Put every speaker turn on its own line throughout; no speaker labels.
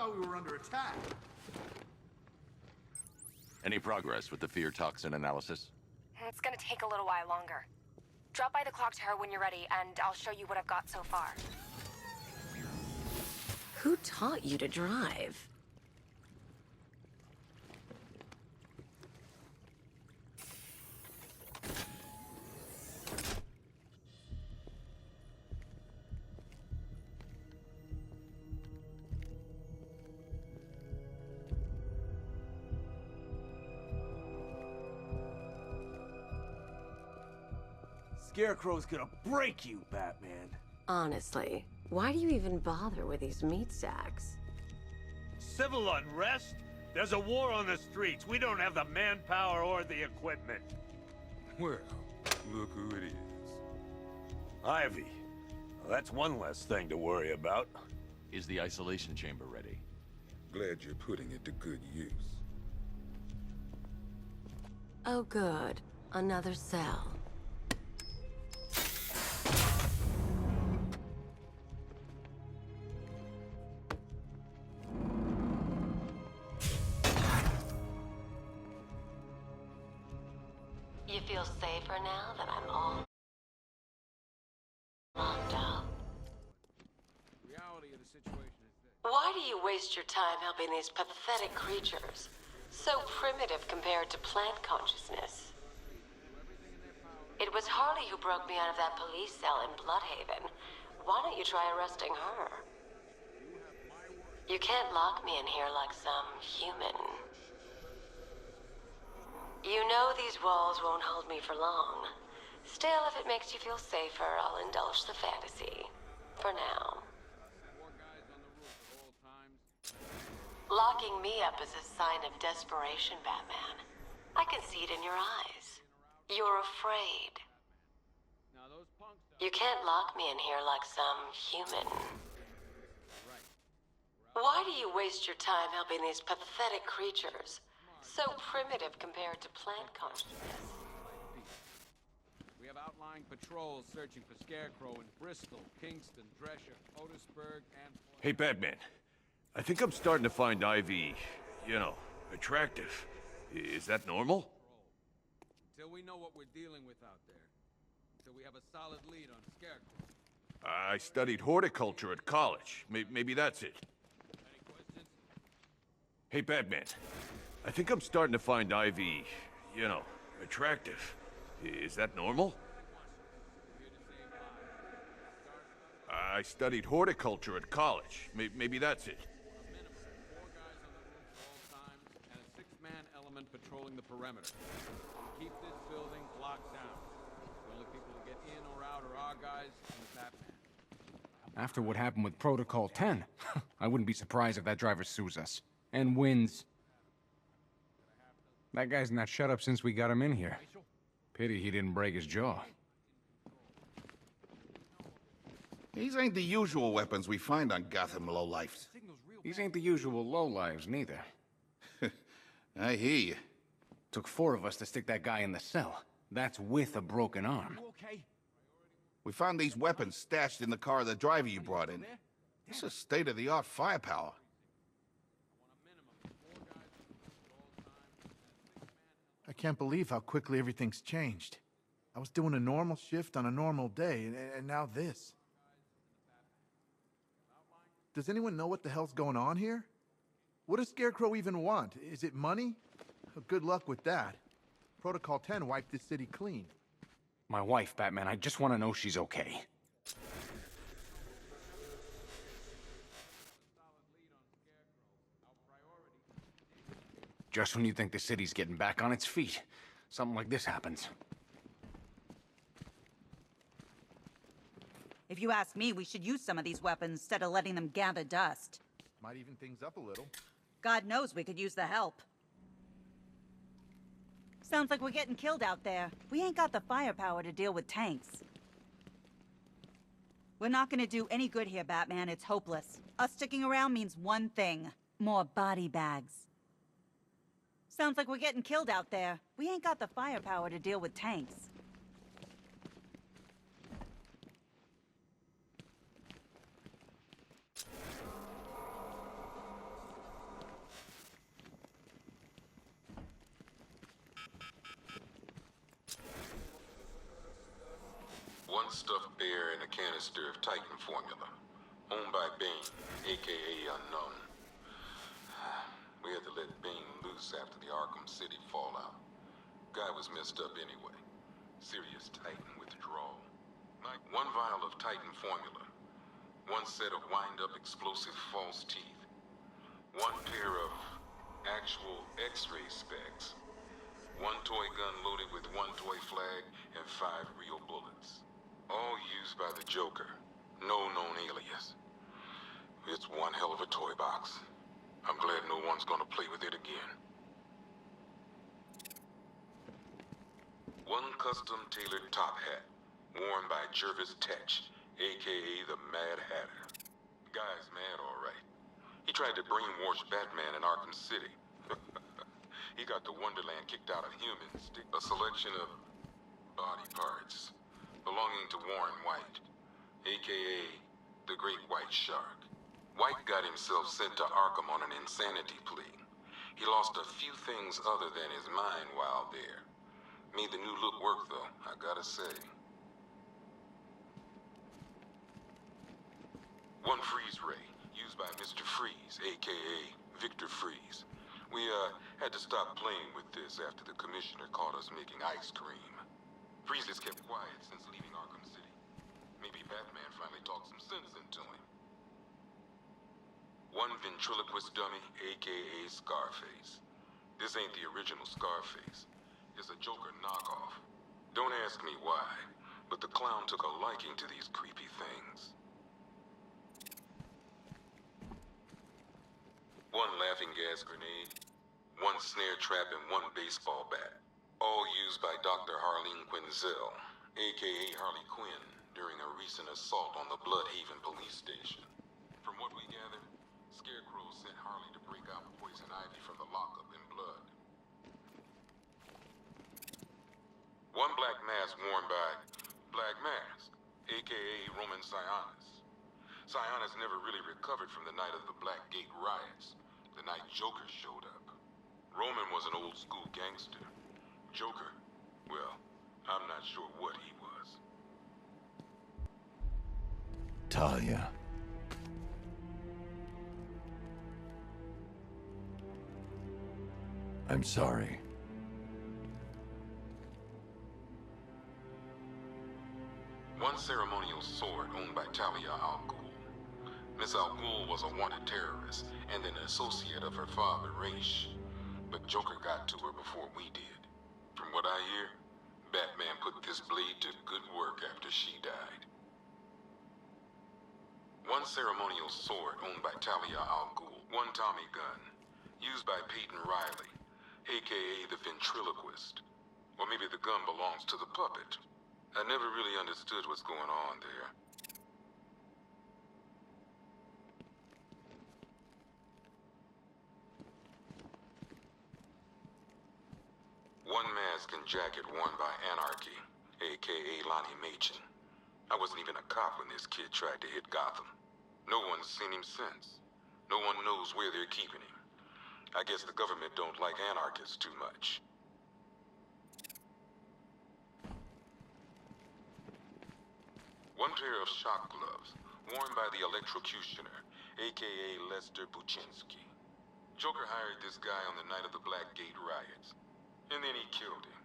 thought we were under attack.
Any progress with the fear toxin analysis?
It's gonna take a little while longer. Drop by the clock tower when you're ready, and I'll show you what I've got so far.
Who taught you to drive?
Scarecrow's gonna break you, Batman.
Honestly, why do you even bother with these meat sacks?
Civil unrest? There's a war on the streets. We don't have the manpower or the equipment.
Well, look who it is.
Ivy. Well, that's one less thing to worry about.
Is the isolation chamber ready?
Glad you're putting it to good use.
Oh good, another cell. You feel safer now that I'm all locked out?
Reality of the situation is this.
Why do you waste your time helping these pathetic creatures? So primitive compared to plant consciousness. It was Harley who broke me out of that police cell in Bloodhaven. Why don't you try arresting her? You can't lock me in here like some human. You know these walls won't hold me for long. Still, if it makes you feel safer, I'll indulge the fantasy. For now. Locking me up is a sign of desperation, Batman. I can see it in your eyes. You're afraid. You can't lock me in here like some human. Why do you waste your time helping these pathetic creatures? So primitive compared to plant consciousness.
We have outlying patrols searching for Scarecrow in Bristol, Kingston, Drescher, Otisburg, and...
Hey, Batman. I think I'm starting to find Ivy, you know, attractive. Is that normal?
Until we know what we're dealing with out there. Until we have a solid lead on Scarecrow.
I studied horticulture at college. Maybe that's it.
Any questions?
Hey, Batman. I think I'm starting to find Ivy, you know, attractive. Is that normal? I studied horticulture at college. Maybe that's it.
Minimum 4 guys on the roof at all times, and a 6-man element patrolling the perimeter. Keep this building locked down. The only people who get in or out are our guys and the Batman.
After what happened with Protocol 10, I wouldn't be surprised if that driver sues us. And wins. That guy's not shut up since we got him in here. Pity he didn't break his jaw.
These ain't the usual weapons we find on Gotham lowlifes.
These ain't the usual lowlives, neither.
I hear you.
Took 4 of us to stick that guy in the cell. That's with a broken arm.
We found these weapons stashed in the car of the driver you brought in. This is state-of-the-art firepower.
I can't believe how quickly everything's changed. I was doing a normal shift on a normal day, and now this. Does anyone know what the hell's going on here? What does Scarecrow even want? Is it money? Good luck with that. Protocol 10 wiped this city clean.
My wife, Batman, I just want to know she's okay. Just when you think the city's getting back on its feet, something like this happens.
If you ask me, we should use some of these weapons instead of letting them gather dust.
Might even things up a little.
God knows we could use the help. Sounds like we're getting killed out there. We ain't got the firepower to deal with tanks. We're not gonna do any good here, Batman. It's hopeless. Us sticking around means one thing. More body bags. Sounds like we're getting killed out there. We ain't got the firepower to deal with tanks.
stuffed bear and a canister of Titan formula. Owned by Bane, aka Unknown. We had to let Bane loose after the Arkham City fallout. Guy was messed up anyway. Serious Titan withdrawal. One vial of Titan formula. One set of wind-up explosive false teeth. One pair of actual X-ray specs. One toy gun loaded with one toy flag and 5 real bullets. All used by the Joker. No known alias. It's one hell of a toy box. I'm glad no one's gonna play with it again. One custom-tailored top hat, worn by Jervis Tetch, aka the Mad Hatter. Guy's mad, all right. He tried to brainwash Batman in Arkham City. He got the Wonderland kicked out of humans. A selection of body parts belonging to Warren White, aka the Great White Shark. White got himself sent to Arkham on an insanity plea. He lost a few things other than his mind while there. Made the new look work, though, I gotta say. One freeze ray, used by Mr. Freeze, aka Victor Freeze. We, had to stop playing with this after the commissioner caught us making ice cream. Freeze has kept quiet since leaving Arkham City. Maybe Batman finally talked some sense into him. One ventriloquist dummy, aka Scarface. This ain't the original Scarface. It's a Joker knockoff. Don't ask me why, but the clown took a liking to these creepy things. One laughing gas grenade, one snare trap, and one baseball bat. All used by Dr. Harleen Quinzel, aka Harley Quinn, during a recent assault on the Bloodhaven police station. From what we gathered, Scarecrow sent Harley to break out Poison Ivy from the lockup in blood. One black mask worn by Black Mask, aka Roman Sionis. Sionis never really recovered from the night of the Black Gate riots, the night Joker showed up. Roman was an old school gangster. Joker, well, I'm not sure what he was.
Talia. I'm sorry.
One ceremonial sword owned by Talia al Ghul. Miss al Ghul was a wanted terrorist and an associate of her father, Raish. But Joker got to her before we did. From what I hear, Batman put this blade to good work after she died. One ceremonial sword owned by Talia al Ghul. One Tommy gun, used by Peyton Riley, aka the ventriloquist. Or maybe the gun belongs to the puppet. I never really understood what's going on there. One mask and jacket worn by Anarchy, aka Lonnie Machin. I wasn't even a cop when this kid tried to hit Gotham. No one's seen him since. No one knows where they're keeping him. I guess the government don't like anarchists too much. One pair of shock gloves, worn by the electrocutioner, aka Lester Buczynski. Joker hired this guy on the night of the Black Gate riots, and then he killed him.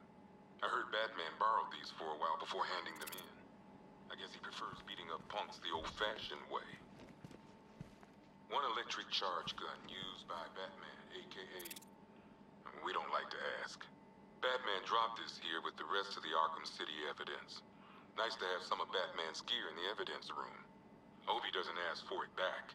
I heard Batman borrowed these for a while before handing them in. I guess he prefers beating up punks the old-fashioned way. One electric charge gun used by Batman, aka... we don't like to ask. Batman dropped this here with the rest of the Arkham City evidence. Nice to have some of Batman's gear in the evidence room. I hope he doesn't ask for it back.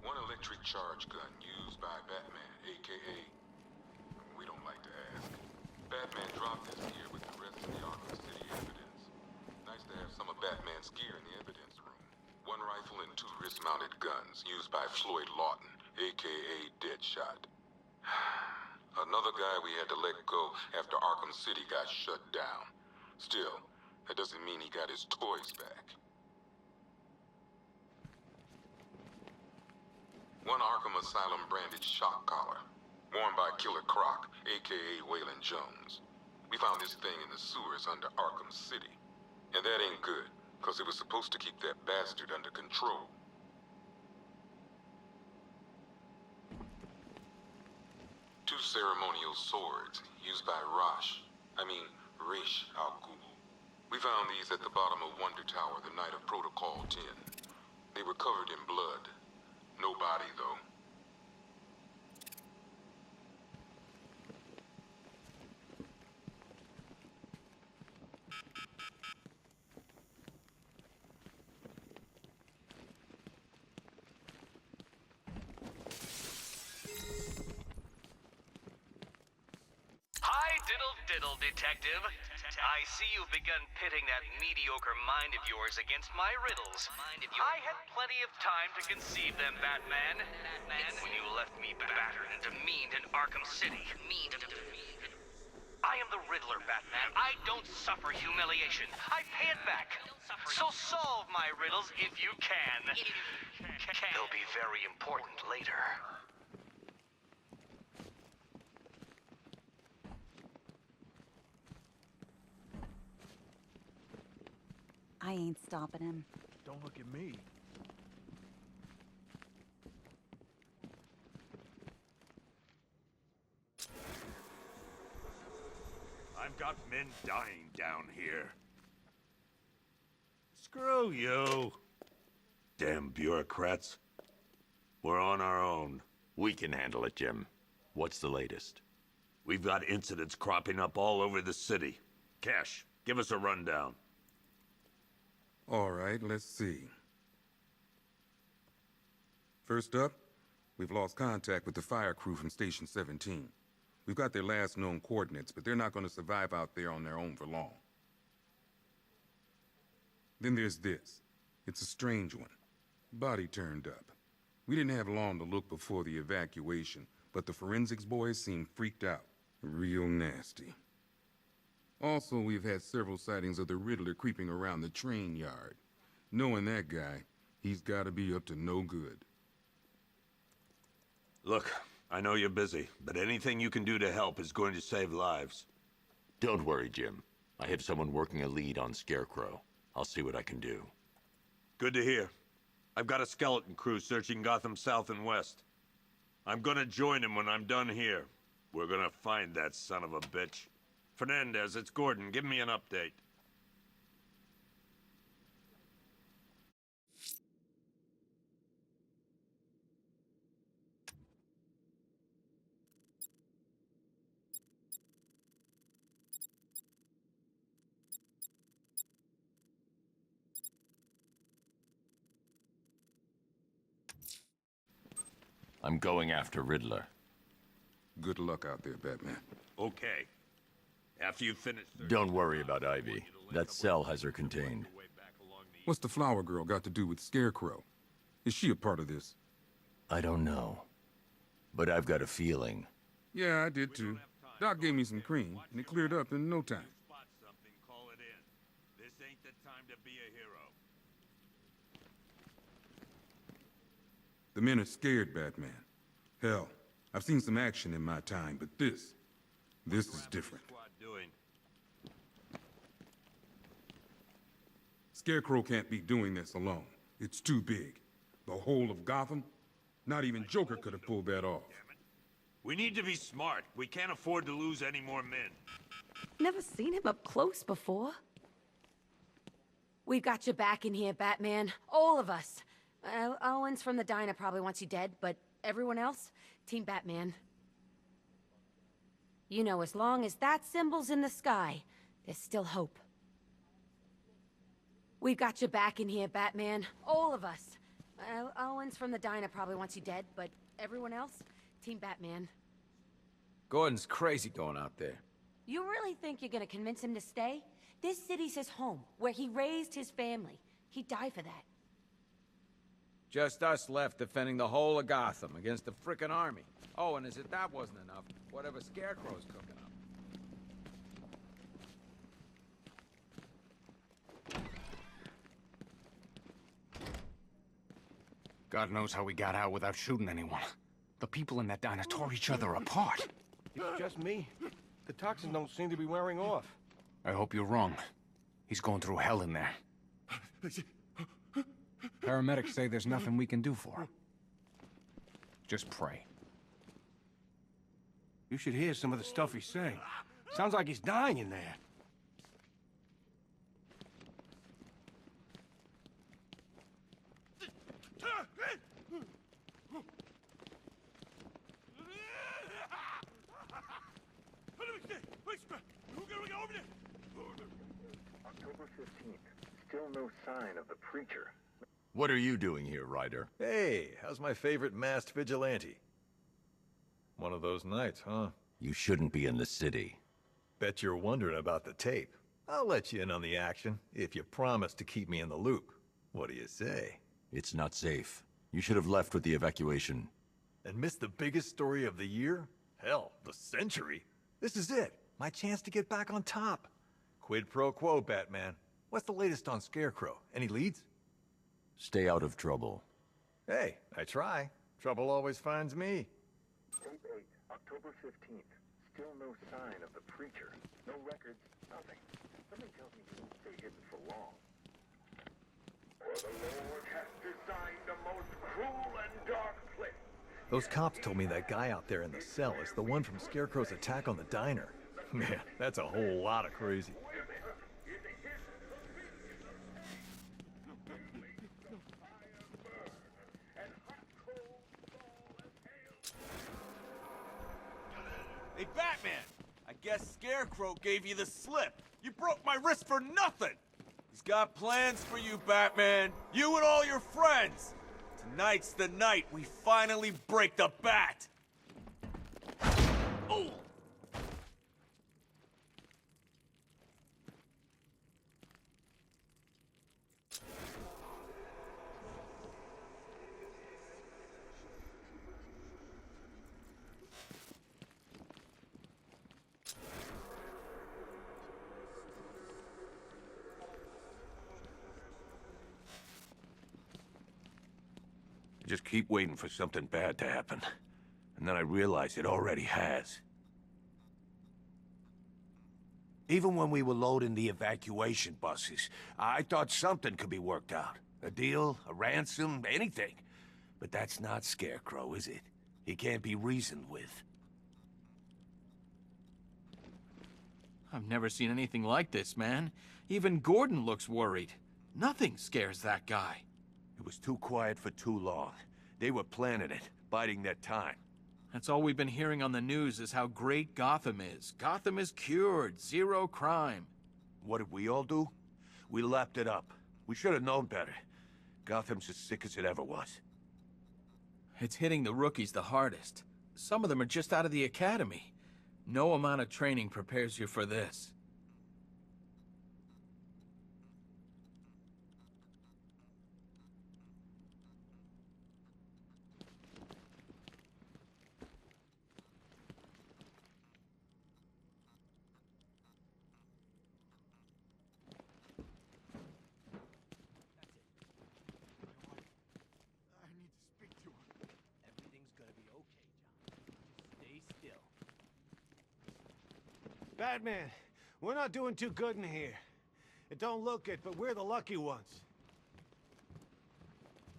One electric charge gun used by Batman, aka... we don't like to ask. Batman dropped this here with the rest of the Arkham City evidence. Nice to have some of Batman's gear in the evidence room. One rifle and 2 wrist-mounted guns used by Floyd Lawton, aka Deadshot. Another guy we had to let go after Arkham City got shut down. Still, that doesn't mean he got his toys back. One Arkham Asylum branded shock collar, worn by Killer Croc, aka Waylon Jones. We found this thing in the sewers under Arkham City. And that ain't good, because it was supposed to keep that bastard under control. Two ceremonial swords used by Rish Al Ghul. We found these at the bottom of Wonder Tower the night of Protocol 10. They were covered in blood. No body, though.
Hi, diddle, detective. I see you've begun pitting that mediocre mind of yours against my riddles. I had plenty of time to conceive them, Batman. When you left me battered and demeaned in Arkham City. I am the Riddler, Batman. I don't suffer humiliation. I pay it back. So solve my riddles if you can. They'll be very important later.
I ain't stopping him.
Don't look at me.
I've got men dying down here. Screw you. Damn bureaucrats. We're on our own.
We can handle it, Jim. What's the latest?
We've got incidents cropping up all over the city. Cash, give us a rundown.
All right, let's see. First up, we've lost contact with the fire crew from Station 17. We've got their last known coordinates, but they're not going to survive out there on their own for long. Then there's this. It's a strange one. Body turned up. We didn't have long to look before the evacuation, but the forensics boys seem freaked out. Real nasty. Also, we've had several sightings of the Riddler creeping around the train yard. Knowing that guy, he's gotta be up to no good.
Look, I know you're busy, but anything you can do to help is going to save lives.
Don't worry, Jim. I have someone working a lead on Scarecrow. I'll see what I can do.
Good to hear. I've got a skeleton crew searching Gotham South and West. I'm gonna join him when I'm done here. We're gonna find that son of a bitch. Fernandez, it's Gordon. Give me an update.
I'm going after Riddler.
Good luck out there, Batman.
Okay. After you finish...
Don't worry about Ivy. That cell has her contained.
What's the flower girl got to do with Scarecrow? Is she a part of this?
I don't know. But I've got a feeling.
Yeah, I did too. Doc gave me some cream, and it cleared up in no time.
This ain't the time to be a hero.
The men are scared, Batman. Hell, I've seen some action in my time, but this is different. Scarecrow can't be doing this alone. It's too big. The whole of Gotham? Not even Joker could have pulled that off.
We need to be smart. We can't afford to lose any more men.
Never seen him up close before. We've got your back in here, Batman. All of us. Owens from the diner probably wants you dead, but everyone else, Team Batman. You know, as long as that symbol's in the sky, there's still hope. We've got your back in here, Batman. All of us. Owens from the diner probably wants you dead, but everyone else, Team Batman.
Gordon's crazy going out there.
You really think you're gonna convince him to stay? This city's his home, where he raised his family. He'd die for that.
Just us left defending the whole of Gotham against the frickin' army. Oh, and as if that wasn't enough, whatever Scarecrow's cooking up.
God knows how we got out without shooting anyone. The people in that diner tore each other apart.
It's just me. The toxins don't seem to be wearing off.
I hope you're wrong. He's going through hell in there. Paramedics say there's nothing we can do for him. Just pray.
You should hear some of the stuff he's saying. Sounds like he's dying in there.
October 15th. Still no sign of the preacher.
What are you doing here, Ryder?
Hey, how's my favorite masked vigilante? One of those nights, huh?
You shouldn't be in the city.
Bet you're wondering about the tape. I'll let you in on the action, if you promise to keep me in the loop. What do you say?
It's not safe. You should have left with the evacuation.
And missed the biggest story of the year? Hell, the century. This is it. My chance to get back on top. Quid pro quo, Batman. What's the latest on Scarecrow? Any leads?
Stay out of trouble.
Hey, I try. Trouble always finds me.
Tape 8, October 15th. Still no sign of the preacher. No records, nothing. Somebody tells me he won't stay hidden for long. For the Lord has designed a most cruel and dark place.
Those cops told me that guy out there in the cell is the one from Scarecrow's attack on the diner. Man, that's a whole lot of crazy.
Hey, Batman! I guess Scarecrow gave you the slip. You broke my wrist for nothing! He's got plans for you, Batman. You and all your friends. Tonight's the night we finally break the bat! Oh!
Just keep waiting for something bad to happen. And then I realize it already has. Even when we were loading the evacuation buses, I thought something could be worked out. A deal, a ransom, anything. But that's not Scarecrow, is it? He can't be reasoned with.
I've never seen anything like this, man. Even Gordon looks worried. Nothing scares that guy.
It was too quiet for too long. They were planning it, biding their time.
That's all we've been hearing on the news is how great Gotham is. Gotham is cured, zero crime.
What did we all do? We lapped it up. We should have known better. Gotham's as sick as it ever was.
It's hitting the rookies the hardest. Some of them are just out of the academy. No amount of training prepares you for this.
Batman, we're not doing too good in here. It don't look it, but we're the lucky ones.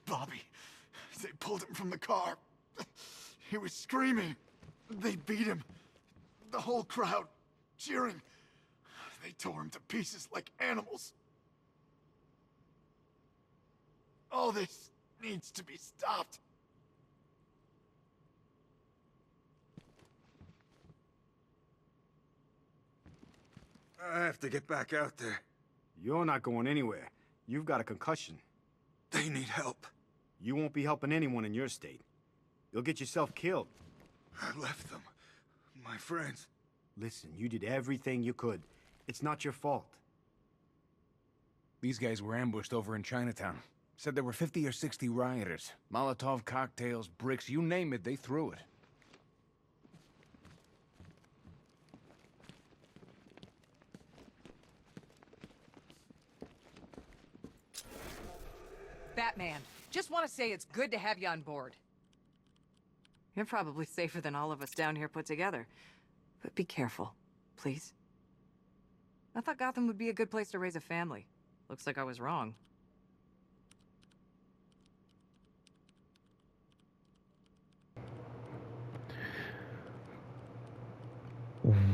Bobby, they pulled him from the car. He was screaming. They beat him. The whole crowd cheering. They tore him to pieces like animals. All this needs to be stopped.
I have to get back out there.
You're not going anywhere. You've got a concussion.
They need help.
You won't be helping anyone in your state. You'll get yourself killed.
I left them. My friends.
Listen, you did everything you could. It's not your fault. These guys were ambushed over in Chinatown. Said there were 50 or 60 rioters. Molotov cocktails, bricks, you name it, they threw it.
Batman, just want to say it's good to have you on board. You're probably safer than all of us down here put together. But be careful, please. I thought Gotham would be a good place to raise a family. Looks like I was wrong.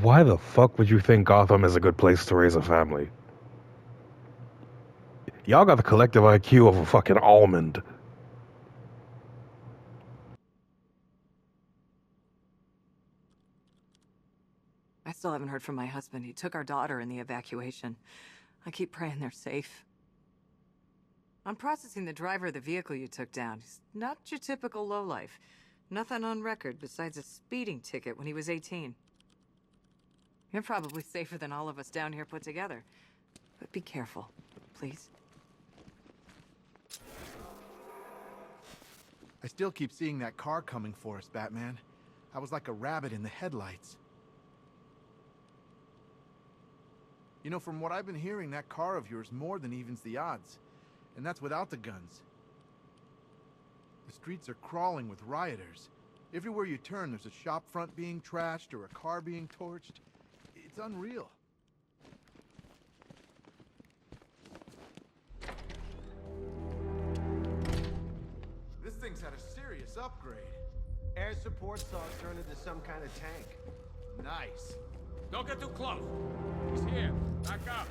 Why the fuck would you think Gotham is a good place to raise a family? Y'all got the collective IQ of a fucking almond.
I still haven't heard from my husband. He took our daughter in the evacuation. I keep praying they're safe. I'm processing the driver of the vehicle you took down. He's not your typical lowlife. Nothing on record besides a speeding ticket when he was 18. You're probably safer than all of us down here put together. But be careful, please.
I still keep seeing that car coming for us, Batman. I was like a rabbit in the headlights. You know, from what I've been hearing, that car of yours more than evens the odds. And that's without the guns. The streets are crawling with rioters. Everywhere you turn, there's a shop front being trashed or a car being torched. It's unreal. This thing's had a serious upgrade.
Air support saw it turn into some kind of tank.
Nice.
Don't get too close. He's here. Back up.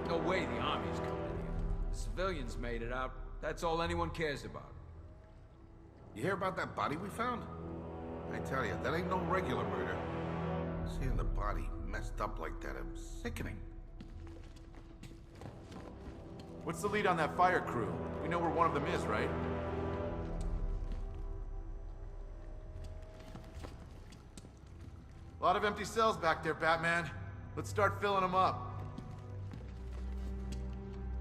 No way the army's coming in here. The civilians made it out. That's all anyone cares about.
You hear about that body we found? I tell you, that ain't no regular murder. Seeing the body messed up like that, I'm sickening.
What's the lead on that fire crew? We know where one of them is, right? A lot of empty cells back there, Batman. Let's start filling them up.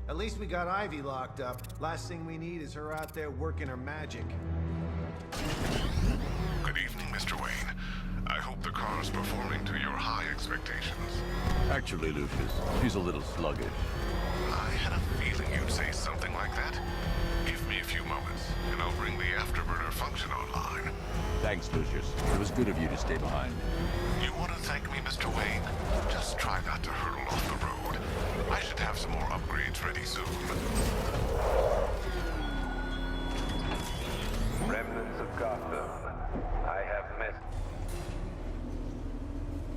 At least we got Ivy locked up. Last thing we need is her out there working her magic.
Good evening, Mr. Wayne. I hope the car is performing to your high expectations.
Actually, Lucius, she's a little sluggish.
I had a feeling you'd say something like that. Give me a few moments, and I'll bring the afterburner function online.
Thanks, Lucius. It was good of you to stay behind.
You want to thank me, Mr. Wayne? Just try not to hurtle off the road. I should have some more upgrades ready soon.
Remnants of Gotham. I have met.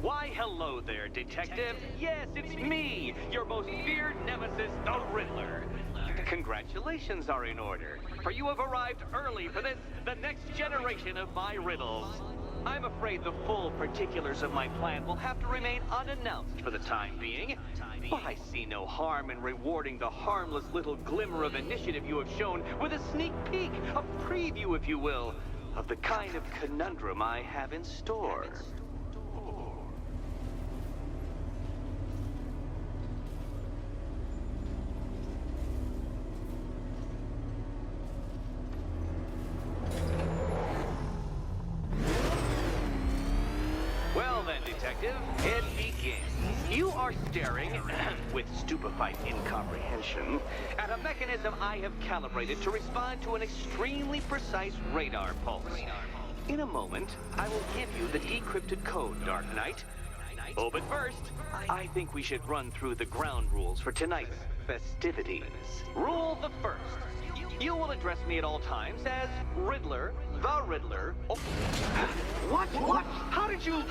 Why, hello there, Detective. Yes, it's me, your most feared nemesis, the Riddler. Congratulations are in order, for you have arrived early for this, the next generation of my riddles. I'm afraid the full particulars of my plan will have to remain unannounced for the time being, but I see no harm in rewarding the harmless little glimmer of initiative you have shown with a sneak peek, a preview, if you will, of the kind of conundrum I have in store. Well then, Detective, it begins. You are staring, with stupefied incomprehension, at a mechanism I have calibrated to respond to an extremely precise radar pulse. In a moment, I will give you the decrypted code, Dark Knight. Oh, but first, I think we should run through the ground rules for tonight's festivities. Rule the first. You will address me at all times as Riddler, the Riddler. Oh. What? How did you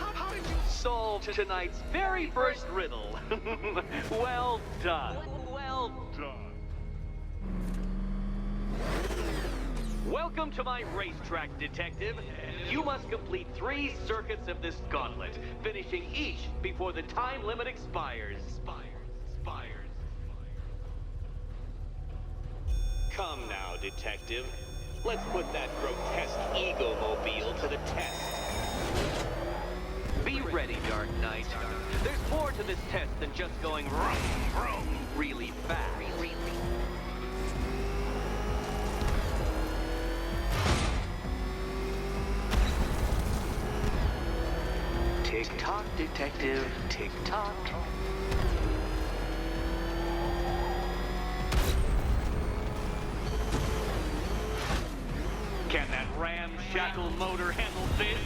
solve tonight's very first riddle? Well done. Well done. Welcome to my racetrack, Detective. You must complete 3 circuits of this gauntlet, finishing each before the time limit expires. Detective. Let's put that grotesque ego-mobile to the test. Be ready, Dark Knight. There's more to this test than just going vroom, vroom really fast. Tick-tock, Detective. Tick-tock. Can that ramshackle motor handle this?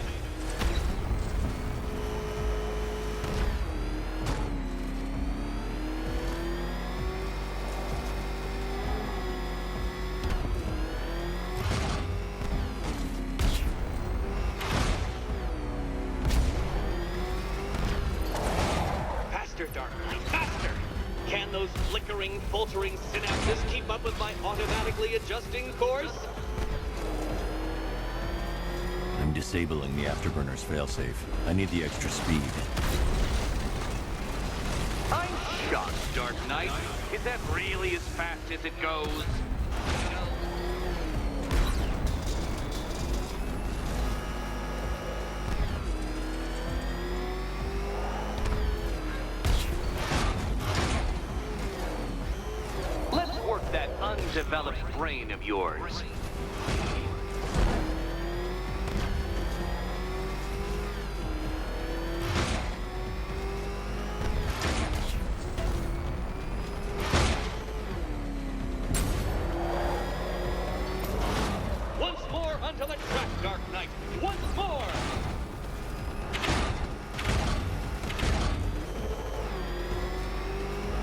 Faster, Dark Knight, faster! Can those flickering, faltering synapses keep up with my automatically adjusting course?
I'm disabling the afterburner's failsafe. I need the extra speed.
I'm shocked, Dark Knight. Is that really as fast as it goes? Let's work that undeveloped brain of yours. Once more onto the track, Dark Knight. Once more!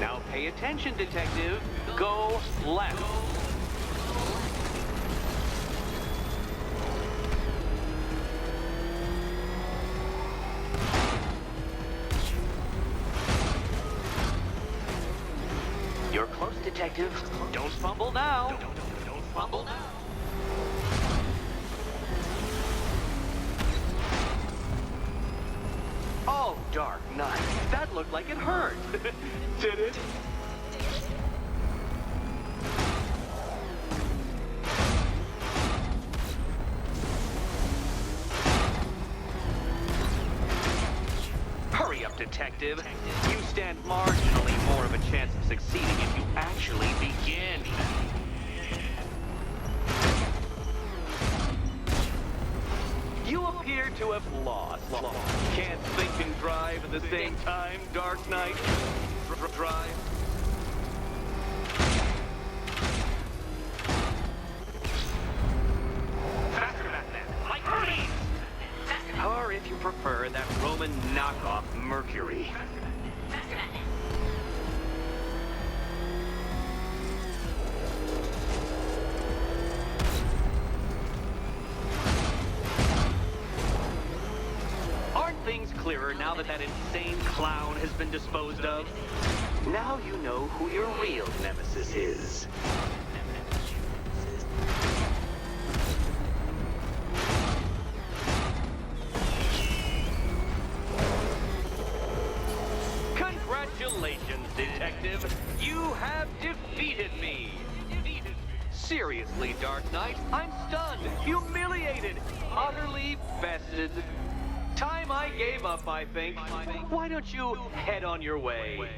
Now pay attention, Detective. Go left. You're close, Detective. Don't fumble now. Don't fumble now. Oh, Dark Knight. That looked like it hurt. Did it? Hurry up, Detective. You stand marginally more of a chance of succeeding if you actually begin. You appear to have lost. Can't think and drive at the same time, Dark Knight. Drive. Faster, Batman. Like Hermes! Or if you prefer, that Roman knockoff Mercury. Aren't things clearer now that that insane clown has been disposed of? Now you know who your real nemesis is. Congratulations, Detective. You have defeated me. Seriously, Dark Knight, I'm stunned, humiliated, utterly bested. Time I gave up, I think. Why don't you head on your way?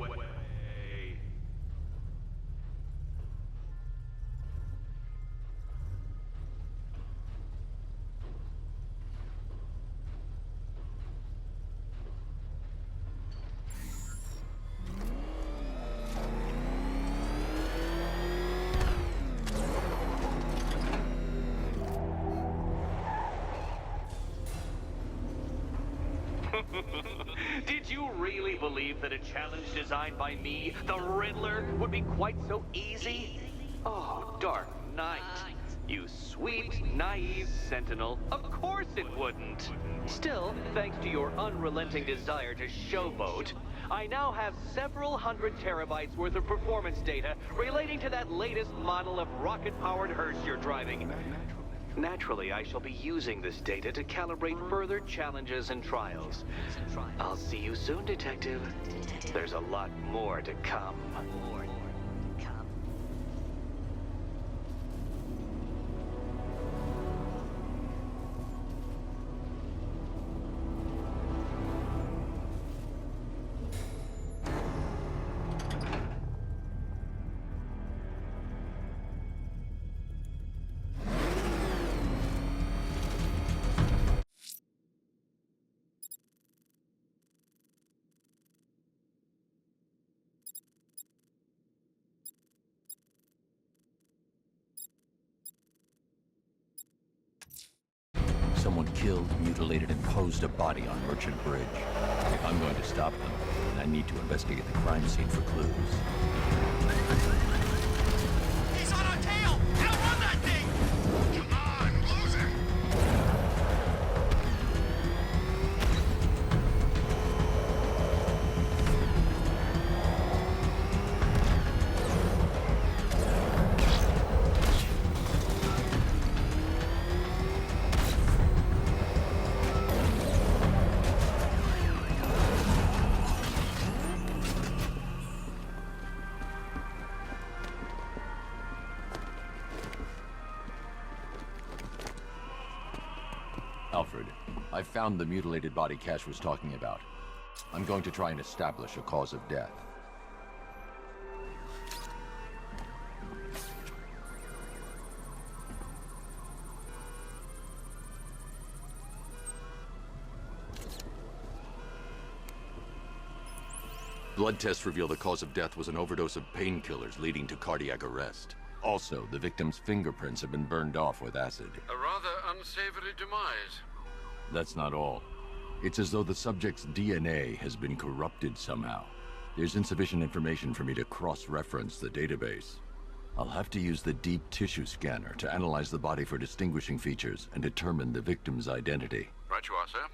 Did you really believe that a challenge designed by me, the Riddler, would be quite so easy? Oh, Dark Knight. You sweet, naive sentinel. Of course it wouldn't. Still, thanks to your unrelenting desire to showboat, I now have several hundred terabytes worth of performance data relating to that latest model of rocket-powered hearse you're driving. Naturally, I shall be using this data to calibrate further challenges and trials. I'll see you soon, Detective. There's a lot more to come.
killed, mutilated, and posed a body on Merchant Bridge. If I'm going to stop them, then I need to investigate the crime scene for clues.
He's on our tail! Outrun that thing! Come on, lose him!
Alfred, I found the mutilated body Cash was talking about. I'm going to try and establish a cause of death. Blood tests reveal the cause of death was an overdose of painkillers leading to cardiac arrest. Also, the victim's fingerprints have been burned off with acid.
A rather unsavory demise.
That's not all. It's as though the subject's DNA has been corrupted somehow. There's insufficient information for me to cross-reference the database. I'll have to use the deep tissue scanner to analyze the body for distinguishing features and determine the victim's identity.
Right you are, sir.